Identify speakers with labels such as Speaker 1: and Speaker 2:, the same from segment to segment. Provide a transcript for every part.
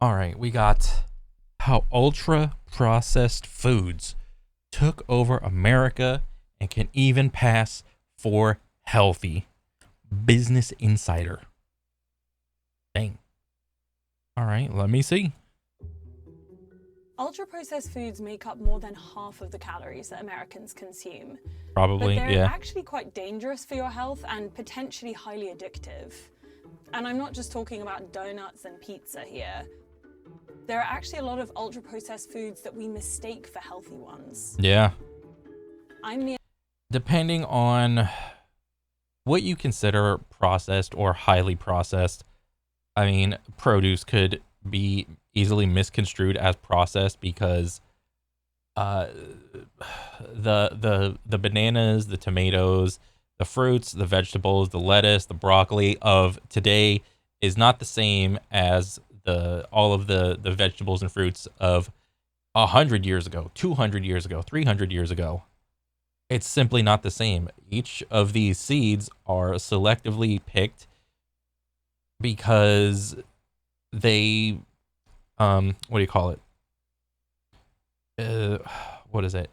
Speaker 1: All right, we got how ultra processed foods took over America and can even pass for healthy. Business Insider. Dang. All right, let me see.
Speaker 2: Ultra-processed foods make up more than half of the calories that Americans consume.
Speaker 1: Probably,
Speaker 2: But they're
Speaker 1: yeah.
Speaker 2: actually quite dangerous for your health and potentially highly addictive. And I'm not just talking about donuts and pizza here. There are actually a lot of ultra-processed foods that we mistake for healthy ones.
Speaker 1: Yeah.
Speaker 2: I'm
Speaker 1: Depending on what you consider processed or highly processed, I mean, produce could be easily misconstrued as processed because the bananas, the tomatoes, the fruits, the vegetables, the lettuce, the broccoli of today is not the same as all of the vegetables and fruits of 100 years ago, 200 years ago, 300 years ago. It's simply not the same. Each of these seeds are selectively picked because they what do you call it? What is it?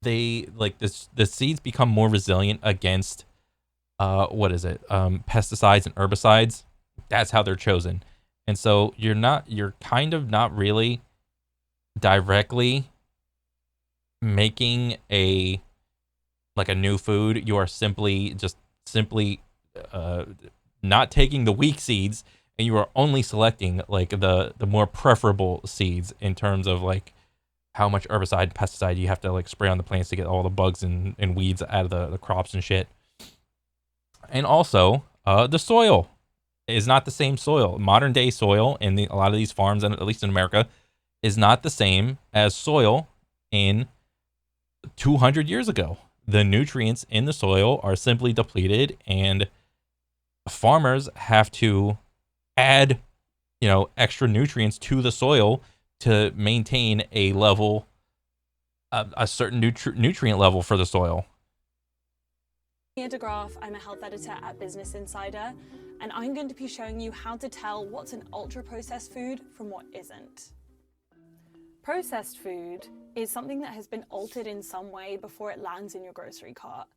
Speaker 1: They like this the seeds become more resilient against what is it? Pesticides and herbicides. That's how they're chosen. And so you're kind of not really directly making a new food. You are simply not taking the weak seeds, and you are only selecting like the more preferable seeds in terms of like how much herbicide and pesticide you have to like spray on the plants to get all the bugs and weeds out of the crops and shit. And also the soil is not the same soil. Modern day soil in a lot of these farms, and at least in America, is not the same as soil in 200 years ago. The nutrients in the soil are simply depleted, and farmers have to add, extra nutrients to the soil to maintain a level, a certain nutrient level for the soil.
Speaker 2: I'm a health editor at Business Insider, and I'm going to be showing you how to tell what's an ultra-processed food from what isn't. Processed food is something that has been altered in some way before it lands in your grocery cart.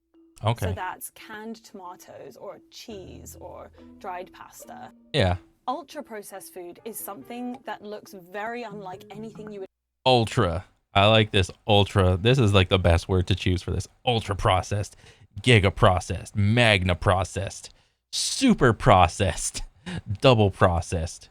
Speaker 1: Okay.
Speaker 2: So that's canned tomatoes or cheese or dried pasta.
Speaker 1: Yeah.
Speaker 2: Ultra-processed food is something that looks very unlike anything you would...
Speaker 1: Ultra. I like this ultra. This is like the best word to choose for this. Ultra processed, giga processed, magna processed, super processed, double processed.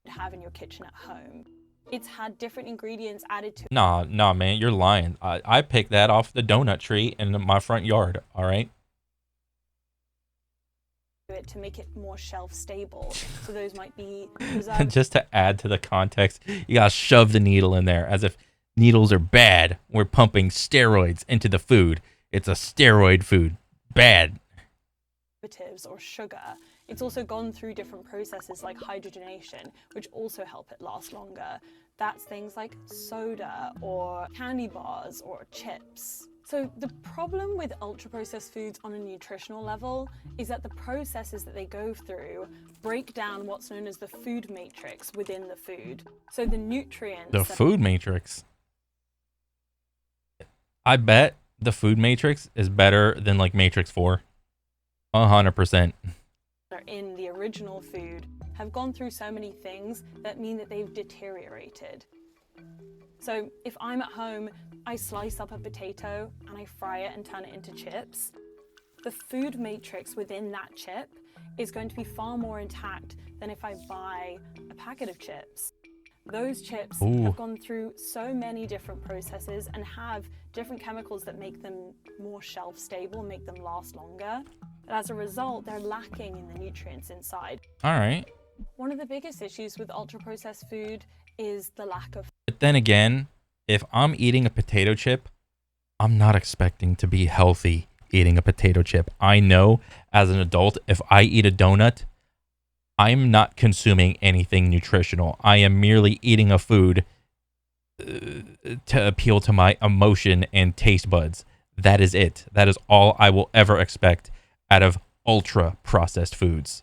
Speaker 2: ...have in your kitchen at home. It's had different ingredients added to it.
Speaker 1: Nah, man, you're lying. I picked that off the donut tree in my front yard, all right?
Speaker 2: To make it more shelf stable. So those might be
Speaker 1: just to add to the context, you gotta shove the needle in there as if needles are bad. We're pumping steroids into the food. It's a steroid food. Bad.
Speaker 2: Or sugar. It's also gone through different processes like hydrogenation, which also help it last longer. That's things like soda or candy bars or chips. So the problem with ultra-processed foods on a nutritional level is that the processes that they go through break down what's known as the food matrix within the food. So the nutrients...
Speaker 1: The food matrix? I bet the food matrix is better than like Matrix 4. 100%.
Speaker 2: ...in the original food have gone through so many things that mean that they've deteriorated. So if I'm at home, I slice up a potato and I fry it and turn it into chips. The food matrix within that chip is going to be far more intact than if I buy a packet of chips. Those chips have gone through so many different processes and have different chemicals that make them more shelf stable, make them last longer. But as a result, they're lacking in the nutrients inside.
Speaker 1: All right.
Speaker 2: One of the biggest issues with ultra-processed food is the lack of...
Speaker 1: But then again, if I'm eating a potato chip, I'm not expecting to be healthy eating a potato chip. I know as an adult, if I eat a donut, I'm not consuming anything nutritional. I am merely eating a food to appeal to my emotion and taste buds. That is it. That is all I will ever expect out of ultra processed foods.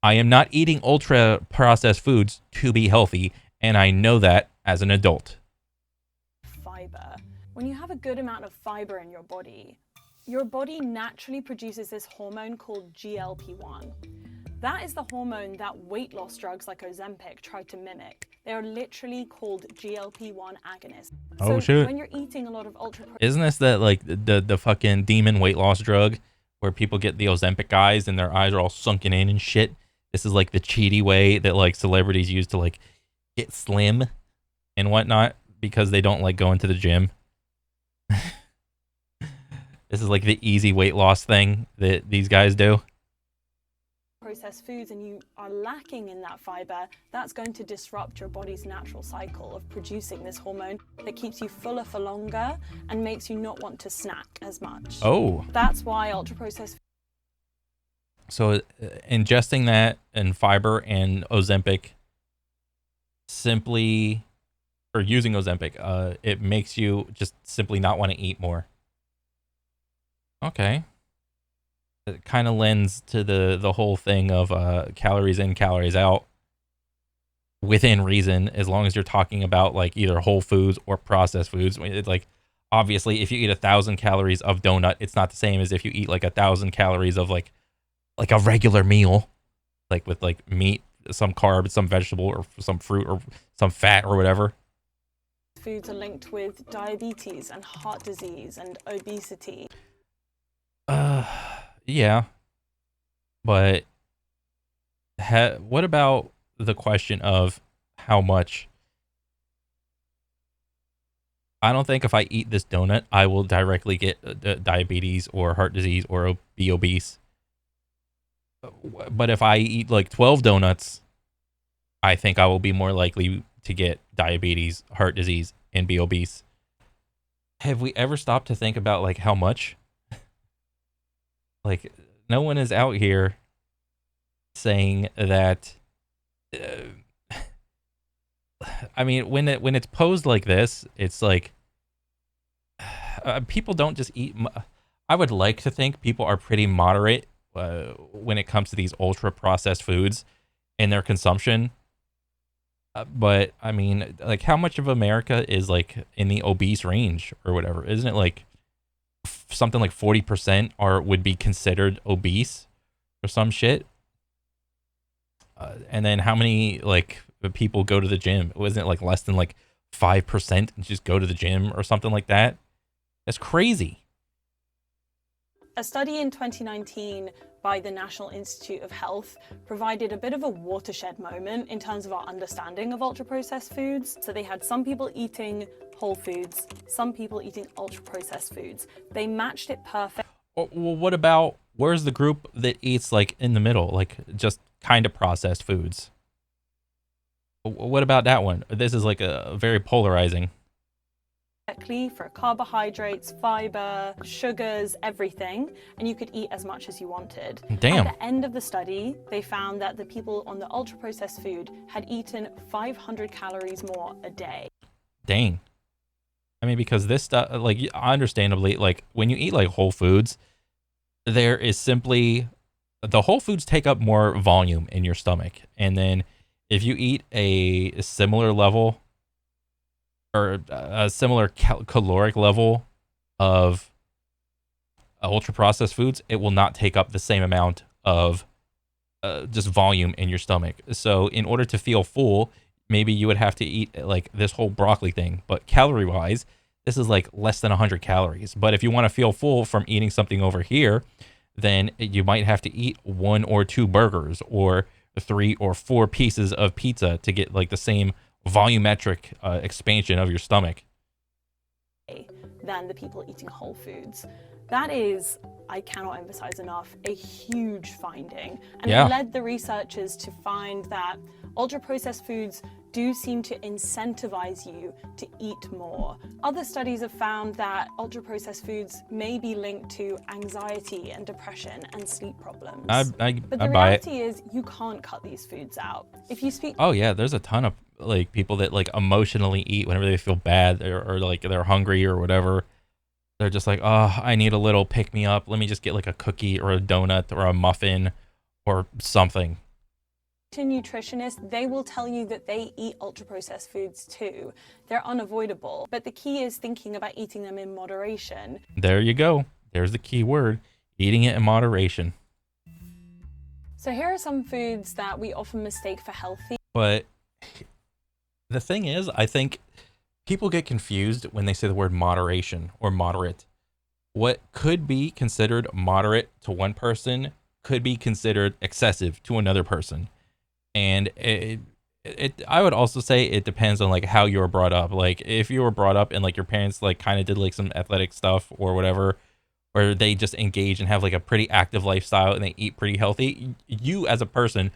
Speaker 1: I am not eating ultra processed foods to be healthy, and I know that as an adult.
Speaker 2: Fiber. When you have a good amount of fiber in your body naturally produces this hormone called GLp1. That is the hormone that weight loss drugs like Ozempic try to mimic. They are literally called GLp1 agonists.
Speaker 1: Oh,
Speaker 2: So
Speaker 1: shit.
Speaker 2: when you're eating a lot of
Speaker 1: Isn't this that like the fucking demon weight loss drug where people get the Ozempic guys and their eyes are all sunken in and shit? This is like the cheaty way that like celebrities use to like get slim and whatnot because they don't like going to the gym. This is like the easy weight loss thing that these guys do.
Speaker 2: processed foods and you are lacking in that fiber, that's going to disrupt your body's natural cycle of producing this hormone that keeps you fuller for longer and makes you not want to snack as much.
Speaker 1: Oh.
Speaker 2: That's why ultra-processed.
Speaker 1: So ingesting that and fiber and Ozempic simply, or using Ozempic, it makes you just simply not want to eat more. Okay. It kind of lends to the whole thing of calories in, calories out within reason, as long as you're talking about like either whole foods or processed foods. It's like, obviously, if you eat 1,000 calories of donut, it's not the same as if you eat like 1,000 calories of like a regular meal, like with like meat, some carb, some vegetable, or some fruit, or some fat, or whatever.
Speaker 2: Foods are linked with diabetes and heart disease and obesity.
Speaker 1: Yeah, but what about the question of how much? I don't think if I eat this donut, I will directly get diabetes or heart disease or be obese. But if I eat like 12 donuts, I think I will be more likely to get diabetes, heart disease, and be obese. Have we ever stopped to think about like how much? Like, no one is out here saying that. I mean, when it's posed like this, it's like people don't just eat. I would like to think people are pretty moderate when it comes to these ultra processed foods and their consumption. But I mean, like, how much of America is like in the obese range or whatever? Isn't it like something like 40% would be considered obese or some shit? And then how many like people go to the gym? Wasn't it like less than like 5% just go to the gym or something like that? That's crazy.
Speaker 2: A study in 2019 by the National Institute of Health provided a bit of a watershed moment in terms of our understanding of ultra-processed foods. So they had some people eating whole foods, some people eating ultra-processed foods. They matched it perfect.
Speaker 1: Well, what about, where's the group that eats like in the middle, like just kind of processed foods? What about that one? This is like a very polarizing.
Speaker 2: For carbohydrates, fiber, sugars, everything, and you could eat as much as you wanted.
Speaker 1: Damn.
Speaker 2: At the end of the study, they found that the people on the ultra-processed food had eaten 500 calories more a day.
Speaker 1: Dang. I mean, because this stuff, like, understandably, like, when you eat like whole foods, there is simply, the whole foods take up more volume in your stomach. And then if you eat a similar level or a similar caloric level of ultra processed foods, it will not take up the same amount of just volume in your stomach. So in order to feel full, maybe you would have to eat like this whole broccoli thing, but calorie wise, this is like less than 100 calories. But if you want to feel full from eating something over here, then you might have to eat 1 or 2 burgers or 3 or 4 pieces of pizza to get like the same volumetric expansion of your stomach
Speaker 2: than the people eating whole foods. That is, I cannot emphasize enough, a huge finding. And it led the researchers to find that ultra-processed foods do seem to incentivize you to eat more. Other studies have found that ultra-processed foods may be linked to anxiety and depression and sleep problems. But the reality is you can't cut these foods out. If you speak...
Speaker 1: Oh yeah, there's a ton of like people that like emotionally eat whenever they feel bad or like they're hungry or whatever. They're just like, oh, I need a little pick me up. Let me just get like a cookie or a donut or a muffin or something.
Speaker 2: nutritionists, they will tell you that they eat ultra-processed foods too. They're unavoidable, but the key is thinking about eating them in moderation.
Speaker 1: There you go. There's the key word, eating it in moderation.
Speaker 2: So here are some foods that we often mistake for healthy.
Speaker 1: But the thing is, I think people get confused when they say the word moderation or moderate. What could be considered moderate to one person could be considered excessive to another person. And I would also say it depends on like how you were brought up. Like if you were brought up and like your parents like kind of did like some athletic stuff or whatever, or they just engage and have like a pretty active lifestyle and they eat pretty healthy, you as a person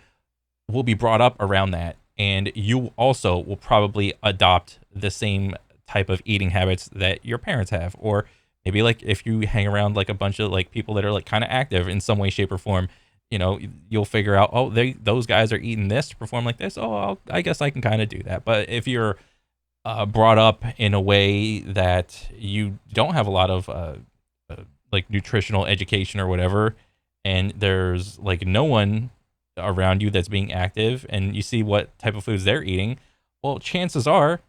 Speaker 1: will be brought up around that, and you also will probably adopt the same type of eating habits that your parents have. Or maybe like if you hang around like a bunch of like people that are like kind of active in some way, shape, or form, you know, you'll figure out, oh, those guys are eating this to perform like this. Oh, I guess I can kind of do that. But if you're brought up in a way that you don't have a lot of like nutritional education or whatever, and there's like no one around you that's being active, and you see what type of foods they're eating, well, chances are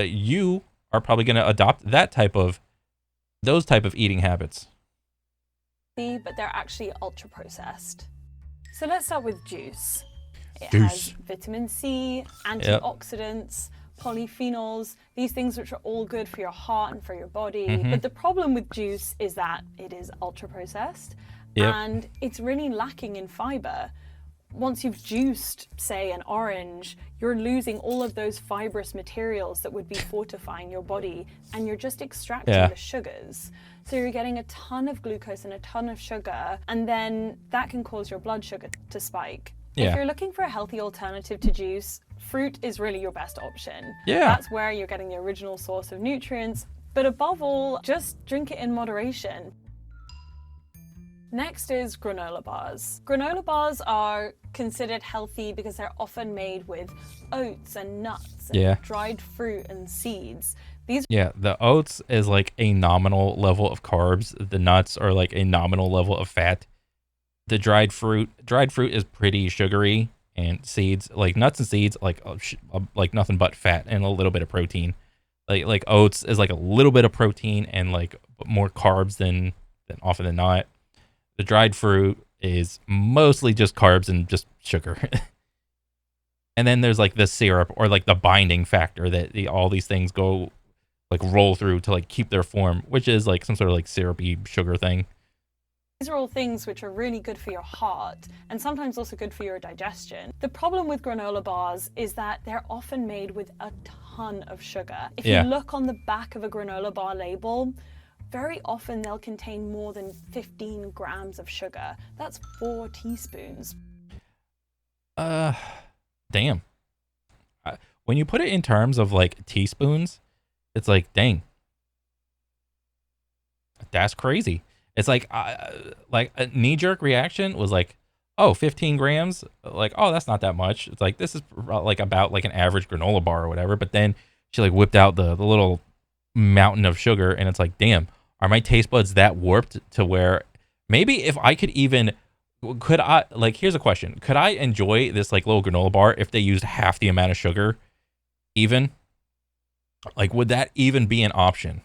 Speaker 1: you are probably going to adopt those type of eating habits.
Speaker 2: But they're actually ultra processed. So let's start with juice. It
Speaker 1: Juice.
Speaker 2: has vitamin C, antioxidants, polyphenols, these things which are all good for your heart and for your body. But the problem with juice is that it is ultra processed and it's really lacking in fiber. Once you've juiced, say, an orange, you're losing all of those fibrous materials that would be fortifying your body, and you're just extracting the sugars. So you're getting a ton of glucose and a ton of sugar, and then that can cause your blood sugar to spike. If you're looking for a healthy alternative to juice, fruit is really your best option. That's where you're getting the original source of nutrients, but above all, just drink it in moderation. Next is granola bars. Granola bars are considered healthy because they're often made with oats and nuts and dried fruit and seeds.
Speaker 1: The oats is like a nominal level of carbs. The nuts are like a nominal level of fat. The dried fruit is pretty sugary, and seeds, like nuts and seeds, like nothing but fat and a little bit of protein. Like oats is like a little bit of protein and like more carbs than often than not. The dried fruit is mostly just carbs and just sugar. And then there's like the syrup or like the binding factor that all these things go like roll through to like keep their form, which is like some sort of like syrupy sugar thing.
Speaker 2: These are all things which are really good for your heart and sometimes also good for your digestion. The problem with granola bars is that they're often made with a ton of sugar. If you look on the back of a granola bar label, very often they'll contain more than 15 grams of sugar. That's 4 teaspoons.
Speaker 1: Damn. When you put it in terms of like teaspoons, it's like, dang. That's crazy. It's like a knee-jerk reaction was like, oh, 15 grams? Like, oh, that's not that much. It's like, this is like about like an average granola bar or whatever. But then she like whipped out the little mountain of sugar, and it's like, damn, are my taste buds that warped to where maybe if I could even, could I, like, here's a question. Could I enjoy this like little granola bar if they used half the amount of sugar even? Like, would that even be an option?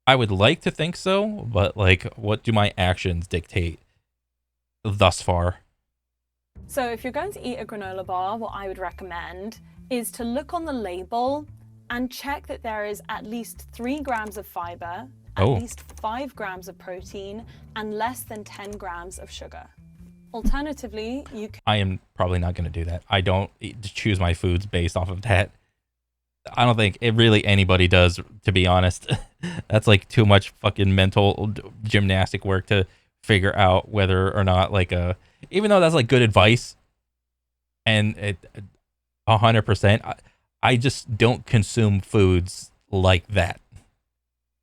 Speaker 1: I would like to think so, but like, what do my actions dictate thus far?
Speaker 2: So if you're going to eat a granola bar, what I would recommend is to look on the label and check that there is at least 3 grams of fiber, at least 5 grams of protein, and less than 10 grams of sugar. Alternatively, you can...
Speaker 1: I am probably not going to do that. I don't choose my foods based off of that. I don't think it really anybody does, to be honest. That's like too much fucking mental gymnastic work to figure out whether or not like even though that's like good advice and it 100%, I just don't consume foods like that.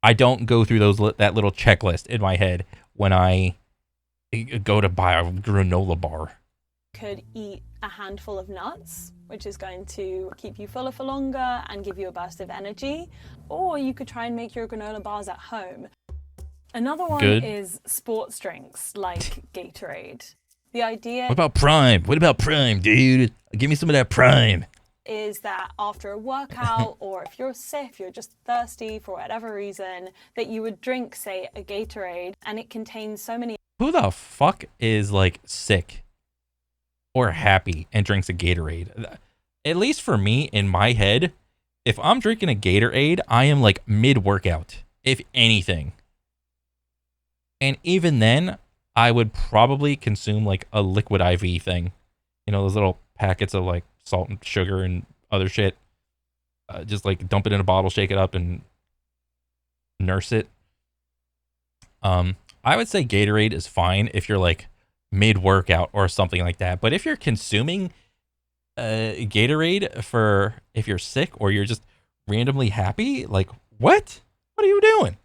Speaker 1: I don't go through that little checklist in my head when I go to buy a granola bar.
Speaker 2: Could eat a handful of nuts, which is going to keep you fuller for longer and give you a burst of energy, or you could try and make your granola bars at home. Another one is sports drinks like Gatorade. The idea
Speaker 1: What about Prime? What about Prime, dude? Give me some of that Prime.
Speaker 2: is that after a workout, or if you're sick, if you're just thirsty for whatever reason, that you would drink, say, a Gatorade, and it contains so many.
Speaker 1: Who the fuck is like sick or happy and drinks a Gatorade? At least for me, in my head, if I'm drinking a Gatorade, I am like mid-workout, if anything. And even then, I would probably consume like a liquid IV thing. You know, those little packets of like salt and sugar and other shit. Just like dump it in a bottle, shake it up, and nurse it. I would say Gatorade is fine if you're like mid-workout or something like that. But if you're consuming Gatorade for if you're sick or you're just randomly happy, like what? What are you doing?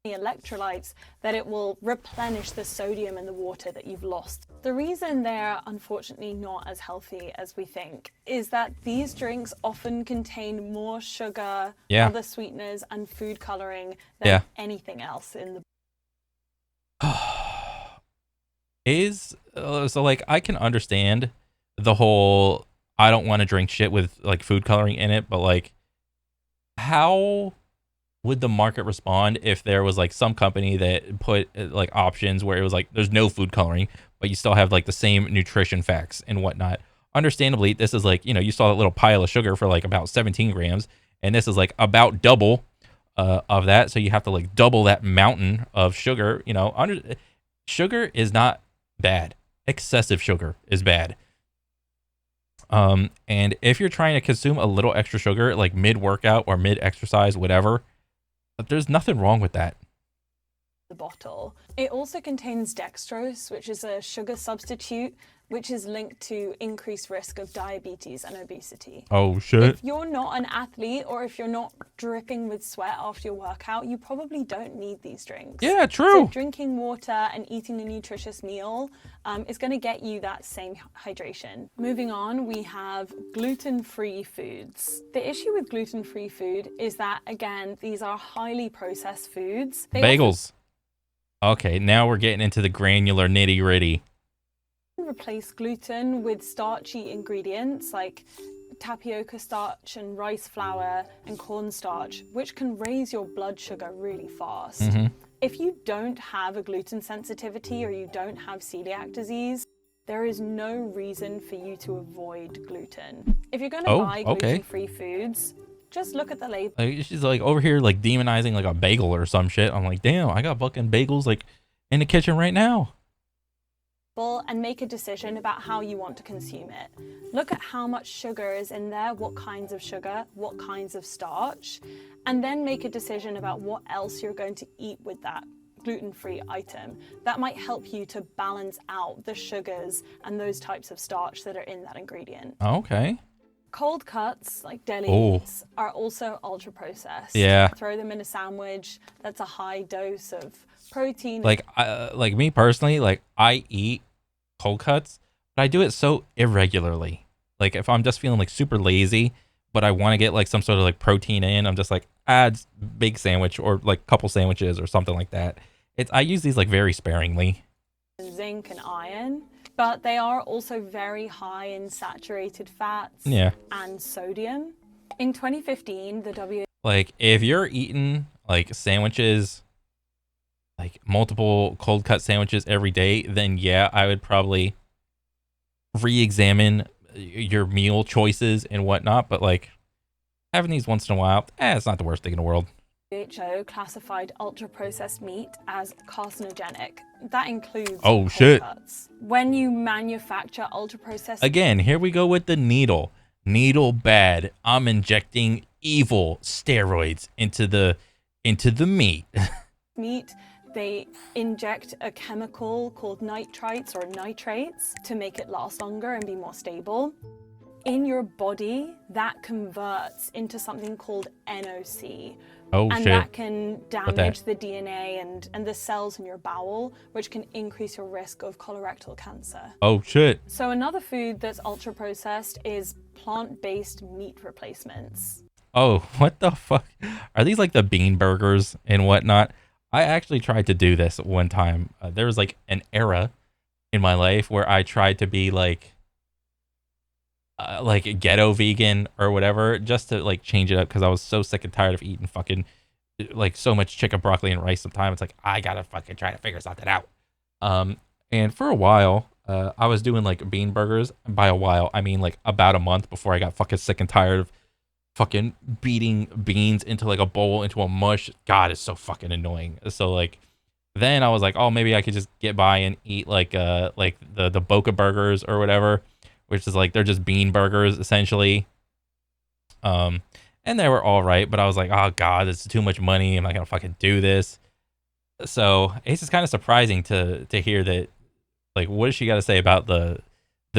Speaker 2: Electrolytes that it will replenish the sodium in the water that you've lost. The reason they're unfortunately not as healthy as we think is that these drinks often contain more sugar, other sweeteners, and food coloring than anything else in the
Speaker 1: so like I can understand the whole I don't want to drink shit with like food coloring in it, but like how would the market respond if there was like some company that put like options where it was like there's no food coloring, but you still have like the same nutrition facts and whatnot? Understandably, this is like, you know, you saw that little pile of sugar for like about 17 grams, and this is like about double of that. So you have to like double that mountain of sugar. You know, sugar is not bad. Excessive sugar is bad. And if you're trying to consume a little extra sugar, like mid-workout or mid-exercise, whatever, there's nothing wrong with that.
Speaker 2: The bottle. It also contains dextrose, which is a sugar substitute, which is linked to increased risk of diabetes and obesity.
Speaker 1: Oh, shit.
Speaker 2: If you're not an athlete or if you're not dripping with sweat after your workout, you probably don't need these drinks.
Speaker 1: Yeah, true.
Speaker 2: So drinking water and eating a nutritious meal is going to get you that same hydration. Moving on, we have gluten-free foods. The issue with gluten-free food is that, again, these are highly processed foods.
Speaker 1: Bagels. Okay, now we're getting into the granular nitty-gritty.
Speaker 2: Replace gluten with starchy ingredients like tapioca starch and rice flour and cornstarch, which can raise your blood sugar really fast. If you don't have a gluten sensitivity or you don't have celiac disease, there is no reason for you to avoid gluten. If you're going to buy gluten-free foods, just look at the label.
Speaker 1: Like, she's like over here like demonizing like a bagel or some shit. I'm like, damn, I got fucking bagels like in the kitchen right now.
Speaker 2: And make a decision about how you want to consume it. Look at how much sugar is in there, what kinds of sugar, what kinds of starch, and then make a decision about what else you're going to eat with that gluten-free item. That might help you to balance out the sugars and those types of starch that are in that ingredient.
Speaker 1: Okay.
Speaker 2: Cold cuts, like deli meats, are also ultra-processed.
Speaker 1: Yeah.
Speaker 2: Throw them in a sandwich. That's a high dose of protein.
Speaker 1: Like me personally, like I eat cold cuts, but I do it so irregularly. Like if I'm just feeling like super lazy, but I want to get like some sort of like protein in, I'm just like add big sandwich or like couple sandwiches or something like that. I use these like very sparingly.
Speaker 2: Zinc and iron, but they are also very high in saturated fats and sodium. In 2015, the WHO
Speaker 1: like if you're eating like sandwiches, like multiple cold cut sandwiches every day, then yeah, I would probably re-examine your meal choices and whatnot. But like having these once in a while, it's not the worst thing in the world.
Speaker 2: WHO classified ultra-processed meat as carcinogenic. That includes
Speaker 1: cold
Speaker 2: cuts. When you manufacture ultra-processed...
Speaker 1: Again, here we go with the needle. Needle bad. I'm injecting evil steroids into the meat.
Speaker 2: meat, they inject a chemical called nitrites or nitrates to make it last longer and be more stable. In your body, that converts into something called NOC. And that can damage the DNA and the cells in your bowel, which can increase your risk of colorectal cancer.
Speaker 1: Oh, shit.
Speaker 2: So another food that's ultra-processed is plant-based meat replacements.
Speaker 1: Oh, what the fuck? Are these like the bean burgers and whatnot? I actually tried to do this one time. There was like an era in my life where I tried to be like ghetto vegan or whatever, just to like change it up because I was so sick and tired of eating fucking like so much chicken, broccoli, and rice. Sometimes it's like I gotta fucking try to figure something out. Um, and for a while, I was doing like bean burgers. By a while, I mean like about a month before I got fucking sick and tired of fucking beating beans into like a bowl into a mush. God, it's so fucking annoying. So like then I was like, oh, maybe I could just get by and eat like the Boca burgers or whatever, which is like they're just bean burgers essentially. Um, and they were all right, but I was like, oh god, it's too much money. I'm not gonna fucking do this. So it's just kind of surprising to hear that. Like, what does she got to say about the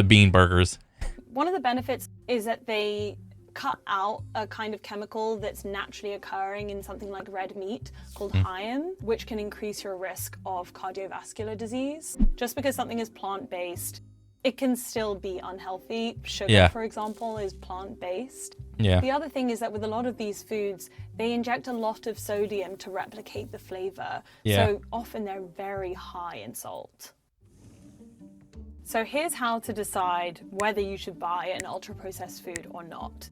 Speaker 1: bean burgers?
Speaker 2: One of the benefits is that they cut out a kind of chemical that's naturally occurring in something like red meat called iron, which can increase your risk of cardiovascular disease. Just because something is plant-based, it can still be unhealthy. Sugar, for example, is plant-based.
Speaker 1: Yeah.
Speaker 2: The other thing is that with a lot of these foods, they inject a lot of sodium to replicate the flavor.
Speaker 1: Yeah.
Speaker 2: So often they're very high in salt. So here's how to decide whether you should buy an ultra-processed food or not.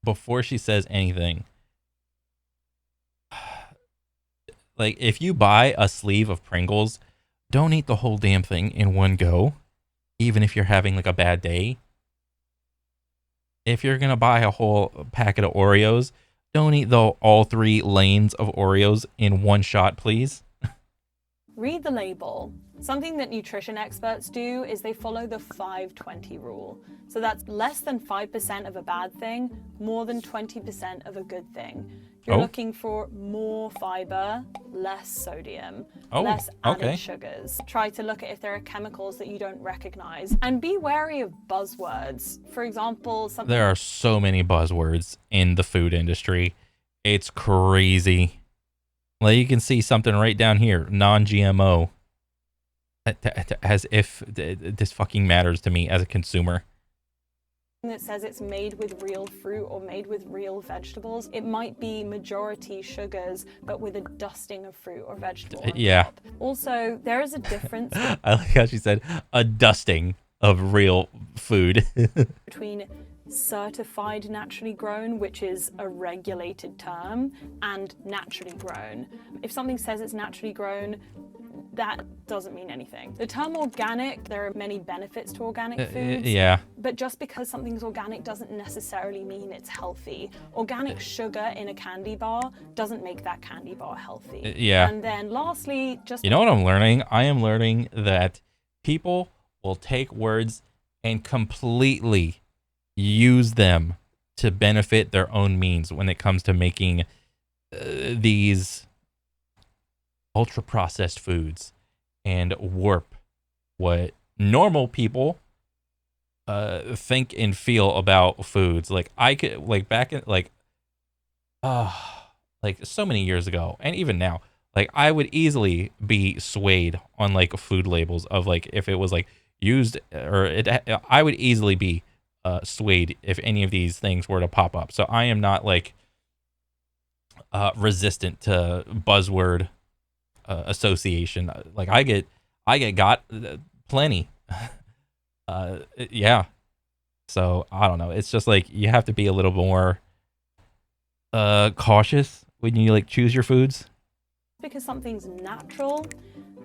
Speaker 1: Before she says anything, like if you buy a sleeve of Pringles, don't eat the whole damn thing in one go, even if you're having like a bad day. If you're gonna buy a whole packet of Oreos, don't eat all 3 lanes of Oreos in one shot, please.
Speaker 2: Read the label. Something that nutrition experts do is they follow the 5-20 rule. So that's less than 5% of a bad thing, more than 20% of a good thing. You're looking for more fiber, less sodium, less added sugars. Try to look at if there are chemicals that you don't recognize. And be wary of buzzwords. For example,
Speaker 1: there are so many buzzwords in the food industry. It's crazy. Like you can see something right down here, non-GMO, as if this fucking matters to me as a consumer.
Speaker 2: That says it's made with real fruit or made with real vegetables. It might be majority sugars, but with a dusting of fruit or vegetable on top. Also, there is a difference.
Speaker 1: I like how she said a dusting of real food.
Speaker 2: between certified naturally grown, which is a regulated term, and naturally grown. If something says it's naturally grown, that doesn't mean anything. The term organic, there are many benefits to organic foods. But just because something's organic doesn't necessarily mean it's healthy. Organic sugar in a candy bar doesn't make that candy bar healthy. And then lastly, just...
Speaker 1: You know what I'm learning? I am learning that people will take words and completely use them to benefit their own means when it comes to making these ultra processed foods and warp what normal people think and feel about foods. Like I could like back in like so many years ago and even now, like I would easily be swayed on like food labels of like if it was like used or I would easily be swayed if any of these things were to pop up. So I am not like resistant to buzzword association. Like I get got plenty. Yeah. So I don't know. It's just like you have to be a little more cautious when you like choose your foods.
Speaker 2: Because something's natural,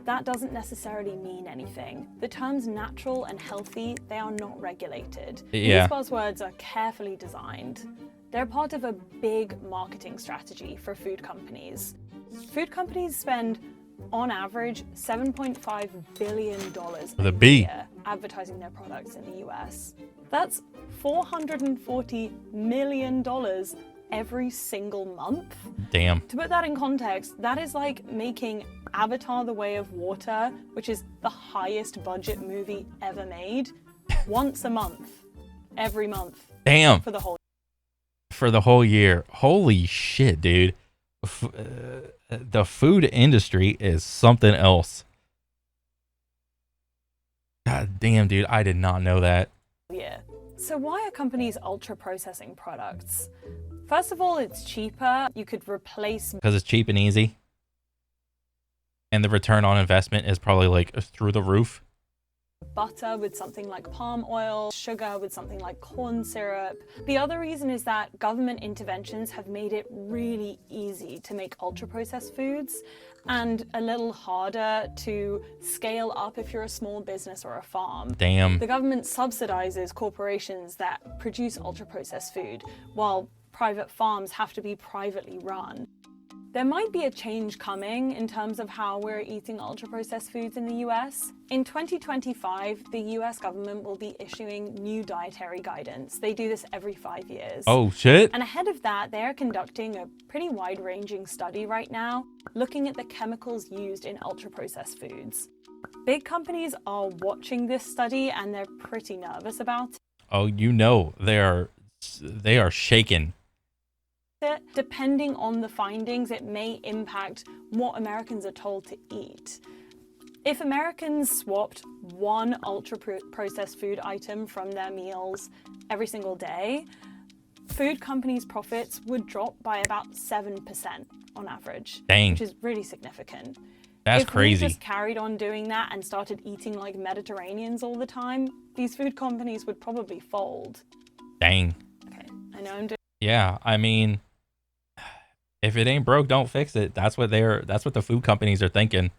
Speaker 2: that doesn't necessarily mean anything. The terms natural and healthy, they are not regulated. These buzzwords are carefully designed. They're part of a big marketing strategy for food companies. Food companies spend, on average, $7.5 billion a year advertising their products in the US. That's $440 million every single month.
Speaker 1: Damn.
Speaker 2: To put that in context, that is like making Avatar: The Way of Water, which is the highest budget movie ever made, once a month, every month.
Speaker 1: Damn.
Speaker 2: For
Speaker 1: the whole year. Holy shit, dude. The food industry is something else. God damn, dude. I did not know that.
Speaker 2: Yeah. So why are companies ultra processing products? First of all, it's cheaper. You could replace...
Speaker 1: Because it's cheap and easy? And the return on investment is probably like through the roof.
Speaker 2: Butter with something like palm oil, sugar with something like corn syrup. The other reason is that government interventions have made it really easy to make ultra-processed foods and a little harder to scale up if you're a small business or a farm.
Speaker 1: Damn.
Speaker 2: The government subsidizes corporations that produce ultra-processed food, while private farms have to be privately run. There might be a change coming in terms of how we're eating ultra-processed foods in the US. In 2025, the US government will be issuing new dietary guidance. They do this every 5 years.
Speaker 1: Oh, shit.
Speaker 2: And ahead of that, they're conducting a pretty wide-ranging study right now, looking at the chemicals used in ultra-processed foods. Big companies are watching this study and they're pretty nervous about it.
Speaker 1: Oh, you know, they are shaken.
Speaker 2: Depending on the findings, it may impact what Americans are told to eat. If Americans swapped one ultra-processed food item from their meals every single day, food companies' profits would drop by about 7% on average.
Speaker 1: Dang.
Speaker 2: Which is really significant.
Speaker 1: That's crazy.
Speaker 2: If we just carried on doing that and started eating like Mediterraneans all the time, these food companies would probably fold.
Speaker 1: Dang.
Speaker 2: Okay, I know I'm doing...
Speaker 1: Yeah, I mean, if it ain't broke, don't fix it. That's what the food companies are thinking.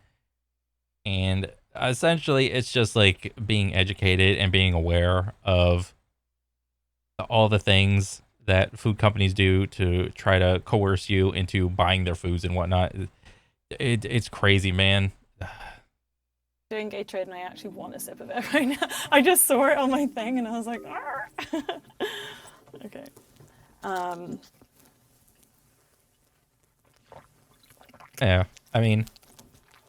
Speaker 1: And essentially, it's just like being educated and being aware of all the things that food companies do to try to coerce you into buying their foods and whatnot. It's crazy, man.
Speaker 2: Doing Gatorade and I actually want a sip of it right now. I just saw it on my thing and I was like, arr. Okay.
Speaker 1: Yeah, I mean,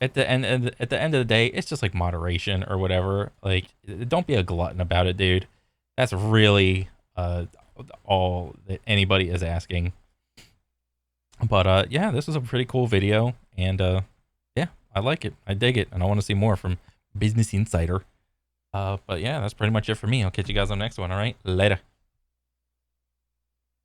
Speaker 1: at the end of the day, it's just like moderation or whatever. Like, don't be a glutton about it, dude. That's really all that anybody is asking. But yeah, this was a pretty cool video, and yeah, I like it. I dig it, and I want to see more from Business Insider. But yeah, that's pretty much it for me. I'll catch you guys on the next one. All right, later.